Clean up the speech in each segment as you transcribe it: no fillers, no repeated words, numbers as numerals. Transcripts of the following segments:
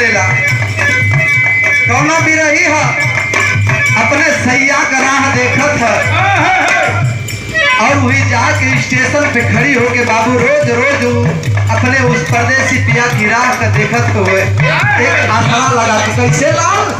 लेला। कौनो भी रही है अपने सैया का राह देखत है और वही जाके स्टेशन पे खड़ी होके बाबू रोज रोज अपने उस परदेसी पिया की राह का देखत हुए एक आसरा लगा कि कैसे लाल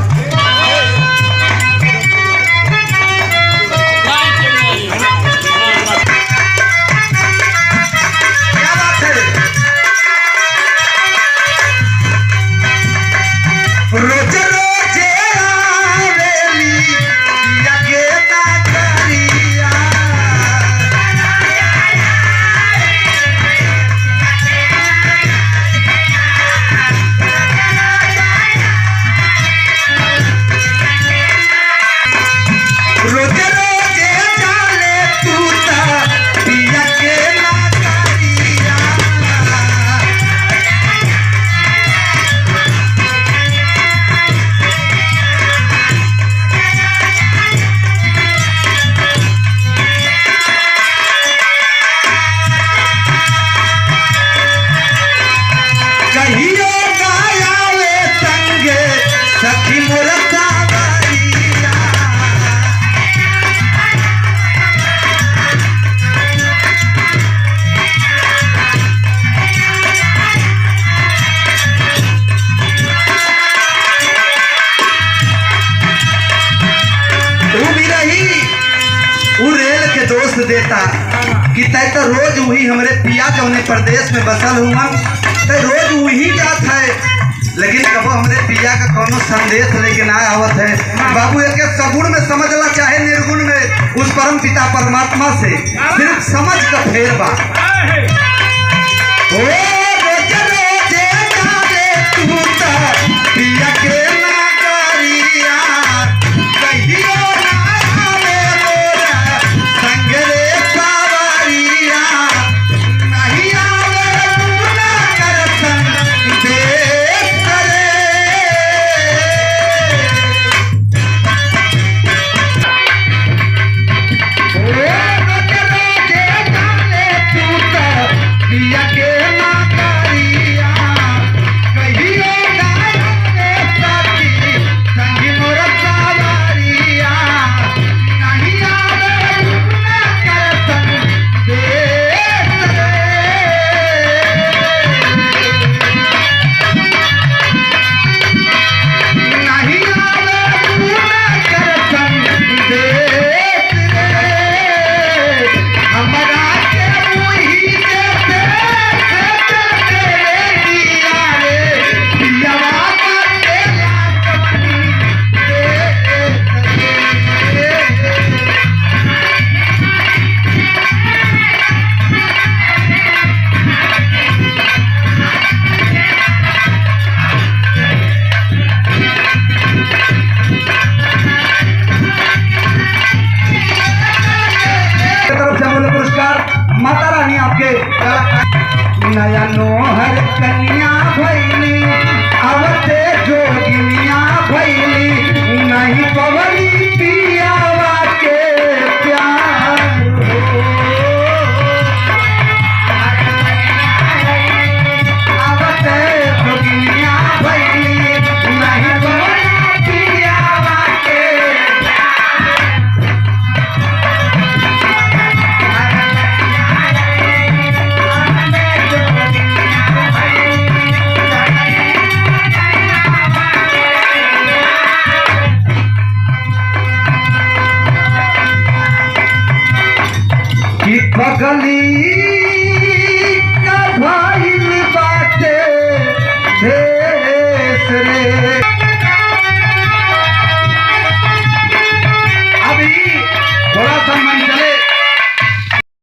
दोस्त देता कि तय तो रोज वही हमरे पिया जौने प्रदेश में बसल हुआ तो रोज वही जात है, लेकिन कबो हमरे पिया का कोनो संदेश लेके ना आवत है। बाबू एक सगुण में समझला चाहे निर्गुण में उस परम पिता परमात्मा से सिर्फ समझ का फेर बा। पिया के नया नोहर कन्या भैली अवते जोगिनिया भैली नहीं पवनी पियावा के प्यार अवते जोगिनिया भैली नहीं पवनी पियावा के बगली